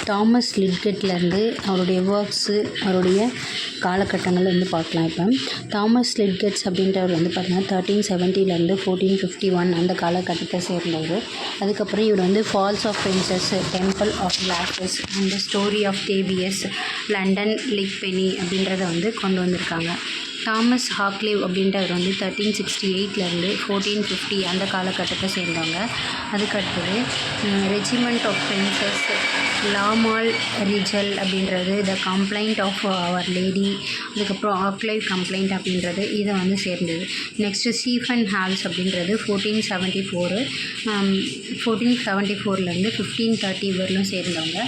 Thomas லிட்கெட்லேருந்து அவருடைய works, அவருடைய காலகட்டங்கள் வந்து பார்க்கலாம். இப்போ தாமஸ் லிட்கெட்ஸ் அப்படின்றவர் வந்து பார்த்திங்கன்னா 1370 1451 அந்த காலகட்டத்தை சேர்ந்தவர். அதுக்கப்புறம் இவர் வந்து falls of princes, temple of glasses and story of Thebes, London lickpenny அப்படின்றத வந்து கொண்டு வந்திருக்காங்க. தாமஸ் ஹாக்லேவ் அப்படின்றவர் வந்து 1368 1450 அந்த காலகட்டத்தை சேர்ந்தவங்க. அதுக்கடுத்தது ரெஜிமெண்ட் ஆஃப் பிரின்சஸ், லாமால் ரிஜல் அப்படின்றது, the complaint of our lady, அதுக்கப்புறம் ஆக்லைவ் கம்ப்ளைண்ட் அப்படின்றது இதை வந்து சேர்ந்தது. நெக்ஸ்ட்டு ஸ்டீஃபன் ஹால்ஸ் அப்படின்றது 1474 1530 வரலும் சேர்ந்தவங்க.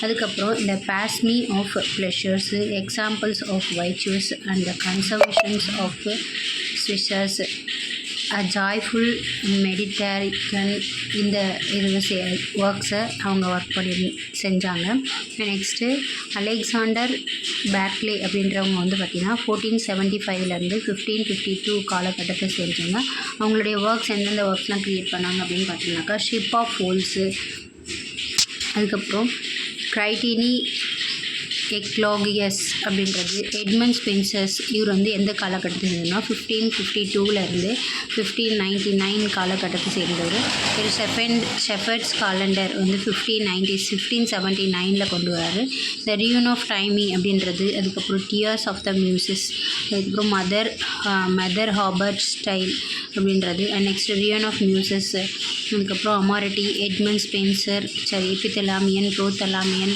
அதுக்கப்புறம் இந்த pastime of pleasures, examples of வைச்சூஸ் and the conversions of swearers, a joyful meditation, இந்த இது ஒர்க்ஸை அவங்க ஒர்க் பண்ணி செஞ்சாங்க. நெக்ஸ்ட்டு அலெக்சாண்டர் பேக்லே அப்படின்றவங்க வந்து பார்த்திங்கன்னா 1475 1552 காலகட்டத்தை செஞ்சாங்க. அவங்களுடைய ஒர்க்ஸ் எந்தெந்த ஒர்க்ஸ்லாம் க்ரியேட் பண்ணாங்க அப்படின்னு பார்த்தீங்கன்னாக்கா ஷிப் ஆஃப் ஹோல்ஸு, அதுக்கப்புறம் கிரைட்டீனி எக்லாகியஸ் அப்படின்றது, எட்மண்ட் ஸ்பென்சர்ஸ், இவர் வந்து எந்த காலகட்டத்தில் சேர்ந்தோம்னா 1552 1599 காலகட்டத்தை சேர்ந்தவர். ஒரு ஷெஃபர்ட்ஸ் காலண்டர் வந்து 1579 கொண்டு வராரு. த ரியூன் ஆஃப் டைமி அப்படின்றது, அதுக்கப்புறம் டியர்ஸ் ஆஃப் த மியூசஸ், அதுக்கப்புறம் மதர் ஹாபர்ட் ஸ்டைல் அப்படின்றது, நெக்ஸ்ட் ரியூன் ஆஃப் மியூசஸ், அதுக்கப்புறம் Amoretti, Edmund Spenser, Epithalamion, Prothalamion,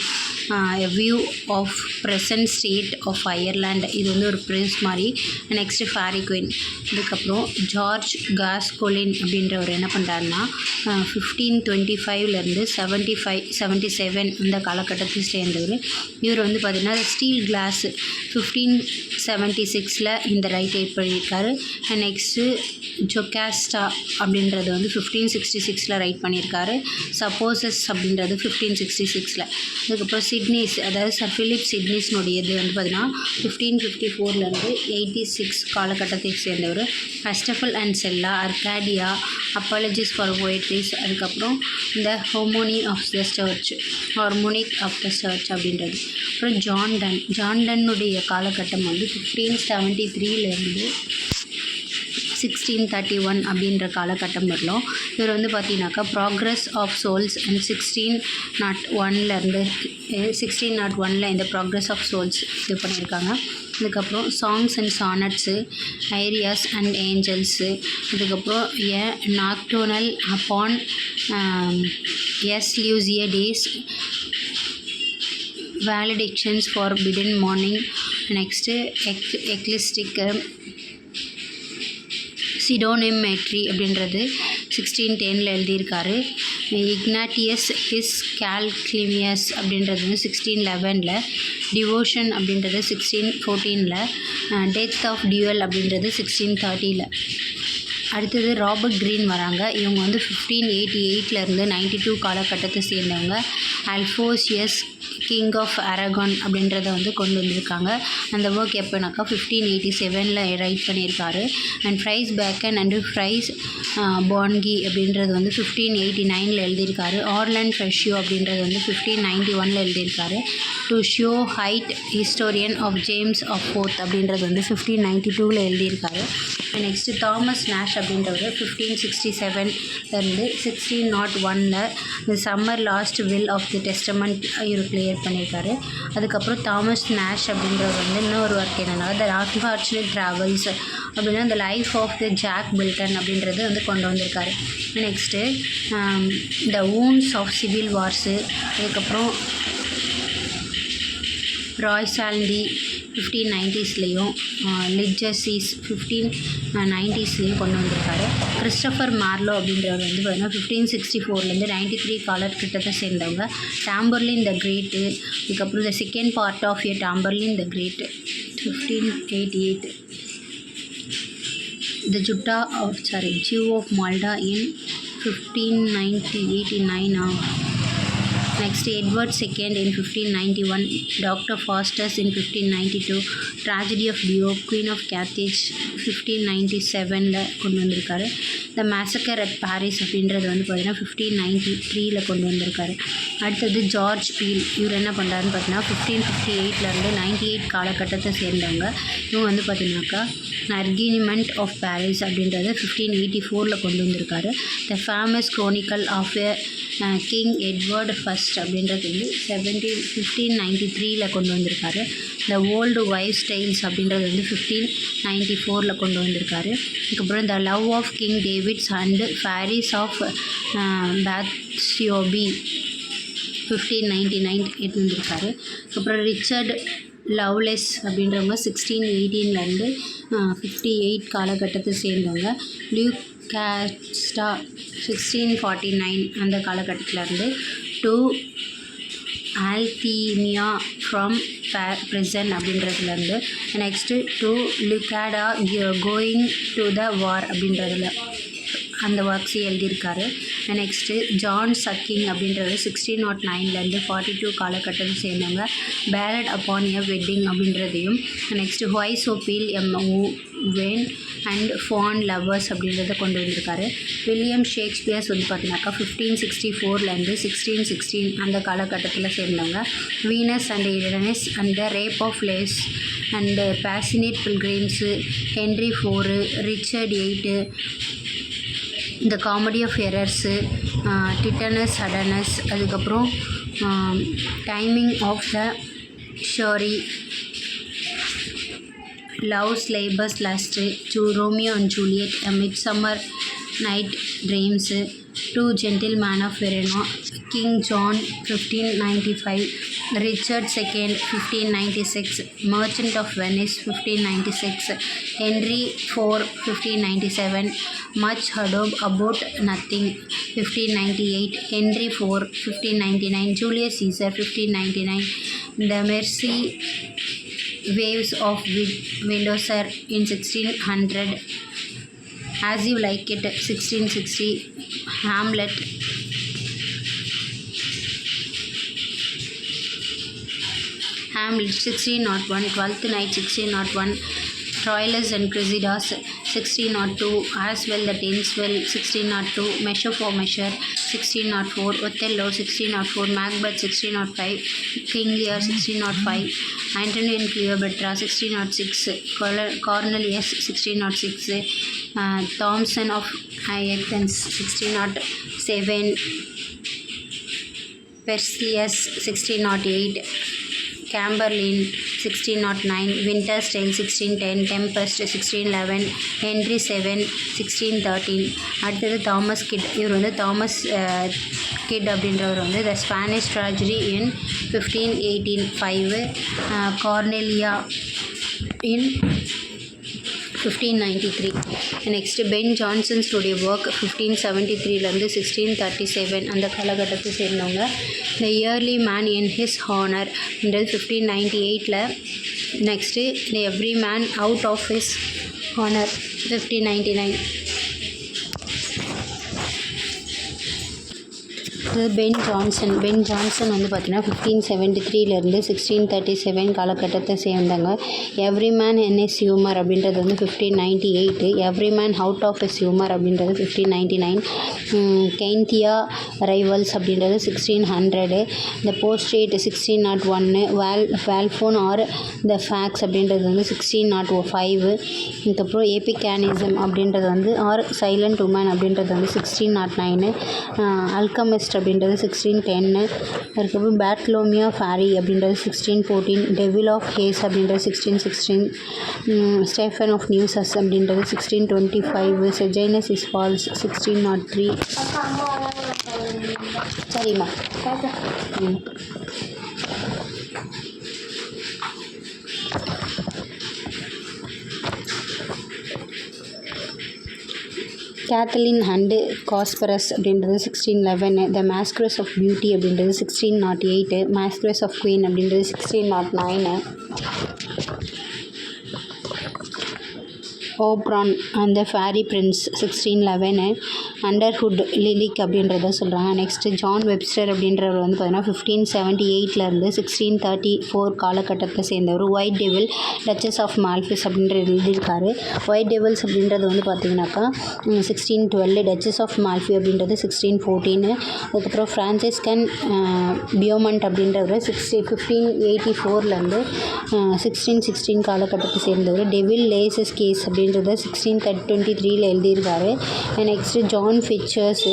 view of present state of Ireland, இது வந்து ஒரு ப்ரின்ஸ் மாதிரி. Next fairy queen. இதுக்கப்புறம் ஜார்ஜ் காஸ்கோலின் அப்படின்றவர் என்ன பண்ணுறாருன்னா 1525 77 அந்த காலகட்டத்தில் சேர்ந்தவர். இவர் வந்து பார்த்திங்கன்னா ஸ்டீல் கிளாஸ் 1576 இந்த ரைட் பண்ணியிருக்காரு. நெக்ஸ்ட்டு ஜொகாஸ்டா அப்படின்றது வந்து 1566 ரைட் பண்ணியிருக்காரு. சப்போசஸ் அப்படின்றது 1566. அதுக்கப்புறம் சிட்னிஸ், அதாவது சர் ஃபிலிப் சிட்னிஸ்னுடையது வந்து பார்த்திங்கன்னா 1554 86 காலகட்டத்தை சேர்ந்தவர். ஃபெஸ்டிவல் அண்ட் செல்லா, அர்காடியா, அப்பாலஜிஸ் ஃபார் போயட்ரிஸ், அதுக்கப்புறம் இந்த ஹார்மோனிக் ஆஃப் த சர்ச் அப்படின்றது. அப்புறம் ஜான் டன்னுடைய காலகட்டம் வந்து 1573 1631 அப்படின்ற காலகட்டம் வரலாம். இவர் வந்து பார்த்தீங்கன்னாக்கா ப்ராக்ரஸ் ஆஃப் சோல்ஸ் அண்ட் 1601 இந்த ப்ராக்ரஸ் ஆஃப் சோல்ஸ் இது பண்ணியிருக்காங்க. அதுக்கப்புறம் songs and sonnets, airs and angels, அதுக்கப்புறம் a nocturnal upon Lucy's day, valedictions forbidding mourning, next எக்லிஸ்டிக் சிடோனிமெட்ரி அப்படின்றது 1610 எழுதியிருக்காரு. இக்னாட்டியஸ் இஸ் கால்கிலிமியஸ் அப்படின்றது வந்து 1611, டிவோஷன் அப்படின்றது 1614, டெத் ஆஃப் டியூவல் அப்படின்றது 1630. அடுத்தது ராபர்ட் கிரீன் வராங்க. இவங்க வந்து 1588 92 காலகட்டத்தை சேர்ந்தவங்க. அல்ஃபோசியஸ் கிங் ஆஃப் அரகான் அப்படின்றத வந்து கொண்டு வந்திருக்காங்க. அந்த ஒர்க் எப்போனாக்கா 1587 ரைட் பண்ணியிருக்காரு. And friar Bacon and friar Bungay அப்படின்றது வந்து 1589 எழுதியிருக்காரு. ஆர்லாண்ட் ஃப்ரெஷியோ அப்படின்றது வந்து 1591 எழுதியிருக்காரு. To show height historian of James of fourth அப்படின்றது வந்து 1592 எழுதியிருக்காரு. நெக்ஸ்ட்டு தாமஸ் நேஷ் அப்படின்றவர் 1567 1601 இந்த summer last will of the testament இவர் கிளியர் பண்ணியிருக்காரு. அதுக்கப்புறம் தாமஸ் நேஷ் அப்படின்றவர் வந்து இன்னொரு ஒர்க் என்னென்னா த அன்ஃபார்ச்சுனேட் ட்ராவல்ஸ் அப்படின்னா the life of the Jack Wilton அப்படின்றது வந்து கொண்டு வந்திருக்காரு. Next the wounds of civil wars, அதுக்கப்புறம் ராய்சால்டி 1590s லிட்ஜஸீஸ் 1590s கொண்டு வந்திருக்காரு. கிறிஸ்டோஃபர் மார்லோ அப்படின்றவர் வந்து பார்த்தீங்கன்னா 1564 93 காலகட்டத்தை சேர்ந்தவங்க. டாம்பர்லின் த கிரேட்டு, அதுக்கப்புறம் the second part of A Tamburlaine the great 1588. The Jew of Malta in 1589. Next, Edward II in 1591, Dr. Faustus in 1592, Tragedy of Leo, Queen of Carthage 1597ல கொண்டு வந்திருக்காரு. த மேசக்கர் அட் பாரிஸ் அப்படின்றது வந்து பார்த்தீங்கன்னா 1593ல கொண்டு வந்திருக்காரு. அடுத்தது George feel, இவர் என்ன பண்ணுறாருன்னு பார்த்தீங்கன்னா 1558லேருந்து 98 காலகட்டத்தை சேர்ந்தவங்க. இவங்க வந்து பார்த்தீங்கன்னாக்கா அர்கினிமெண்ட் ஆஃப் பாரிஸ் அப்படின்றது 1584ல் கொண்டு வந்திருக்காரு. The famous chronicle of king Edward first அப்படின்றது வந்து 1593ல் கொண்டு வந்திருக்காரு. த ஓல்டு வைஃப்ஸ் டெய்ல்ஸ் அப்படின்றது வந்து 1594ல் கொண்டு வந்திருக்காரு. அதுக்கப்புறம் the love of King David's and fairies of Bethsabe 1599 எடுத்து வந்திருக்காரு. அப்புறம் ரிச்சர்ட் லவ்லெஸ் அப்படின்றவங்க 1618லேருந்து 58 காலகட்டத்தை சேர்ந்தவங்க. லியூக் கேஸ்டா 1649 அந்த காலகட்டத்திலேருந்து டு ஆல்தீமியா ஃப்ரம் ப்ரிசன் அப்படின்றதுலேருந்து next to Lucasta going to the war அப்படின்றதுல அந்த ஒர்க்ஸ் எழுதியிருக்காரு. நெக்ஸ்ட்டு ஜான் சக்கிங் அப்படின்றது 1609லேருந்து 42 காலகட்டத்தை சேர்ந்தவங்க. பேலட் அப்பான் எ வெட்டிங் அப்படின்றதையும் நெக்ஸ்ட்டு ஹொய் சோபீல் வென் அண்ட் ஃபான் லவ்வர்ஸ் அப்படின்றத கொண்டு வந்திருக்காரு. வில்லியம் ஷேக்ஸ்பியர்ஸ் வந்து பார்த்தீங்கன்னாக்கா 1564லேருந்து 1616 அந்த காலகட்டத்தில் சேர்ந்தவங்க. Venus and Uranus and the rape of lace and passionate pilgrims, Henry IV, Richard VIII, இந்த comedy of errors, Titus Andronicus, அதுக்கப்புறம் taming of the shrew, love's labours lost, to Romeo and Juliet, midsummer night dreams, two gentleman of Verona, King John 1595, Richard II 1596, merchant of Venice 1596, Henry IV 1597, much ado about nothing 1598, Henry IV 1599, Julius Caesar 1599, the Mercy waves of Windsor in 1600, As You Like It 1660, Hamlet, Hamlet 1601, Twelfth Night 1601, Troilus and Cressida 1602, As Well the Danes Well 1602, Measure for Measure 1604, Othello 1604, Macbeth 1605, King Lear 1605, Antony and Cleopatra 1606, Cornelius 1606, Thompson of Athens 1607, Persius 1608, Camberlin 1609, Winter's Tale 1610, Tempest 1611, Henry VII 1613. அடுத்தது Thomas kit, இவர் வந்து Thomas Kyd அப்படின்றவர் வந்து the Spanish tragedy in 1518, 5, Cornelia in 1593. Next Ben ஜான்சன்ஸுடைய work 1573லேருந்து 1637 அந்த காலகட்டத்தை சேர்ந்தவங்க. The early man in his honour என்றது 1598ல். Next the every man out of his honour 1599. Ben Jonson வந்து பார்த்திங்கன்னா 1573லேருந்து 1637 காலகட்டத்தை சேர்ந்தாங்க. Every man in his humour அப்படின்றது வந்து 1598, every man out of his humour அப்படின்றது 1599, கெய்ன்தியா ரைவல்ஸ் அப்படின்றது 1600, த போஸ்ட்ரேட் 1601, வால்ஃபோன் ஆர் த ஃபேக்ஸ் அப்படின்றது வந்து 1605, இதுக்கப்புறம் ஏபிகானிசம் அப்படின்றது வந்து ஆர் சைலண்ட் உமன் அப்படின்றது வந்து 1609, அல்கமிஸ்ட் அப்படின்றது 1610, அதுக்கப்புறம் பேட்லோமியா ஃபேரி அப்படின்றது 1614, டெவில் ஆஃப் ஹேஸ் அப்படின்றது 1616, ஸ்டேஃபன் ஆஃப் நியூசஸ் அப்படின்றது 1625, செஜைனஸ் இஸ் ஃபால்ஸ் 1603. சரிம்மா. கேத்தலின் அண்டு காஸ்பரஸ் அப்படின்றது 1611, த மாஸ்க்ரஸ் ஆஃப் பியூட்டி அப்படின்றது 1608, மாஸ்க்ரஸ் ஆஃப் குயின் அப்படின்றது 1609. ஓப்ரான் அந்த ஃபேரி பிரின்ஸ் 1611 அண்டர்ஹுட் லிலிக் அப்படின்றத சொல்கிறாங்க. நெக்ஸ்ட்டு ஜான் வெப்ஸ்டர் அப்படின்றவர் வந்து பார்த்தீங்கன்னா 1578 1634 காலகட்டத்தை சேர்ந்தவர். ஒயிட் டெவில் டச்சஸ் ஆஃப் மால்ஃபிஸ் அப்படின்றது எழுதியிருக்காரு. ஒயிட் டெவில்ஸ் அப்படின்றது வந்து பார்த்தீங்கன்னாக்கா 1612, டச்சஸ் ஆஃப் மால்ஃபி அப்படின்றது 1614. அதுக்கப்புறம் ஃப்ரான்சிஸ்கன் பியோமண்ட் அப்படின்றவர் 1584 1616 காலகட்டத்தை சேர்ந்தவர். டெவில் லேசஸ் கேஸ் அப்படின்றத 1623 எழுதியிருக்காரு. நெக்ஸ்ட்டு ஜான் ஃபிட்சர்ஸ்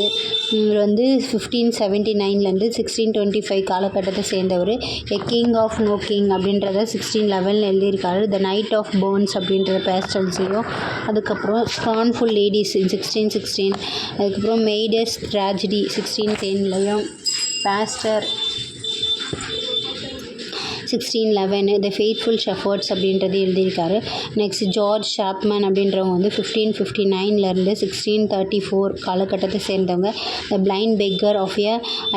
இவர் வந்து 1579 1625 காலகட்டத்தை சேர்ந்தவர். A king of no king அப்படின்றத 1611 எழுதியிருக்காரு. த நைட் ஆஃப் போன்ஸ் அப்படின்றத பேஸ்டல்ஸையும், அதுக்கப்புறம் ஸ்கான்ஃபுல் லேடிஸ் 1616, அதுக்கப்புறம் மெய்டஸ் ட்ராஜடி 1610 பாஸ்டர் 1611 த ஃபெய்த்ஃபுல் ஷெஃபர்ட்ஸ் அப்படின்றது எழுதியிருக்காரு. நெக்ஸ்ட் ஜார்ஜ் ஷாப்மேன் அப்படின்றவங்க வந்து 1559 1634 காலகட்டத்தை சேர்ந்தவங்க. The blind beggar of a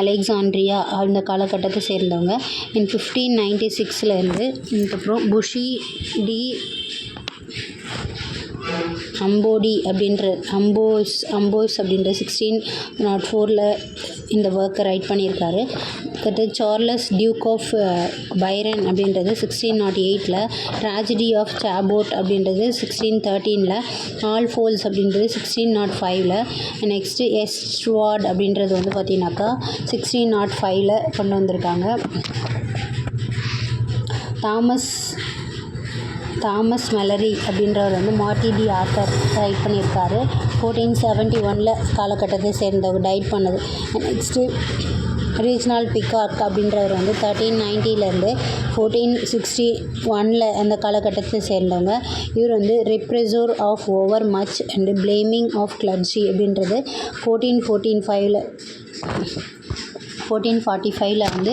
Alexandria அந்த காலகட்டத்தை சேர்ந்தவங்க. இன் 1596 அதுக்கப்புறம் புஷி டி அம்போடி அப்படின்ற அம்போஸ் அப்படின்ற 1604 இந்த ஒர்க்கை ரைட் பண்ணியிருக்காரு. சார்லஸ் டியூக் ஆஃப் பைரன் அப்படின்றது 1608 ட்ராஜடி ஆஃப் சாபோட் அப்படின்றது 1613 ஆல் ஃபோல்ஸ் அப்படின்றது 1605 நெக்ஸ்ட்டு எஸ்ட்வார்ட் அப்படின்றது வந்து பார்த்தீங்கன்னாக்கா 1605 கொண்டு வந்திருக்காங்க. தாமஸ் மெலரி அப்படின்றவர் வந்து மார்டி தி ஆர்த்தர் ரைட் பண்ணியிருக்காரு. 1471 காலகட்டத்தை சேர்ந்தவர் டைட் பண்ணது. நெக்ஸ்ட்டு ரீஜ்னால் பிகார்க் அப்படின்றவர் வந்து 1390 1461 அந்த காலகட்டத்தை சேர்ந்தவங்க. இவர் வந்து repressor of over much and blaming of clergy அப்படின்றது 1445 வந்து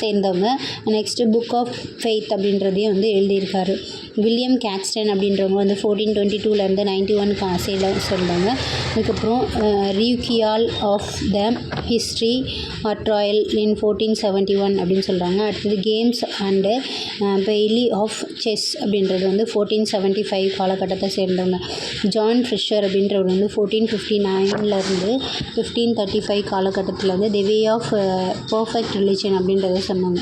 சேர்ந்தவங்க. நெக்ஸ்ட்டு புக் ஆஃப் ஃபெய்த் அப்படின்றதையும் வந்து எழுதியிருக்காரு. வில்லியம் கேக்ஸ்டன் அப்படின்றவங்க வந்து 1422 91 சேர்ந்தவங்க. அதுக்கப்புறம் ரியூகியால் ஆஃப் த ஹிஸ்ட்ரி ட்ராயல் இன் 1471 அப்படின்னு சொல்கிறாங்க. அடுத்தது games and play of chess அப்படின்றது வந்து 1475 காலகட்டத்தை சேர்ந்தவங்க. ஜான் ஃபிஷர் அப்படின்றவர் வந்து 1459 1535 காலகட்டத்தில் வந்து தி வே ஆஃப் பர்ஃபெக்ட் ரிலிஜன் அப்படின்றத சொன்னாங்க.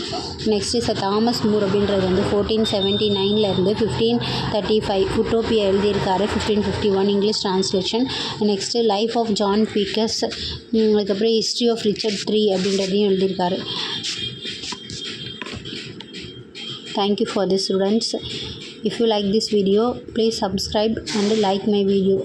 நெக்ஸ்ட்டு தாமஸ் மூர் அப்படின்றது வந்து 1479 1535 உட்டோப்பியா எழுதியிருக்காரு. 1551 English translation. Next life of John Picus, அதுக்கப்புறம் ஹிஸ்ட்ரி ஆஃப் ரிச்சர்ட் III அப்படின்றதையும் எழுதியிருக்காரு. Thank you for this, students. If you like this video, please subscribe and like my video.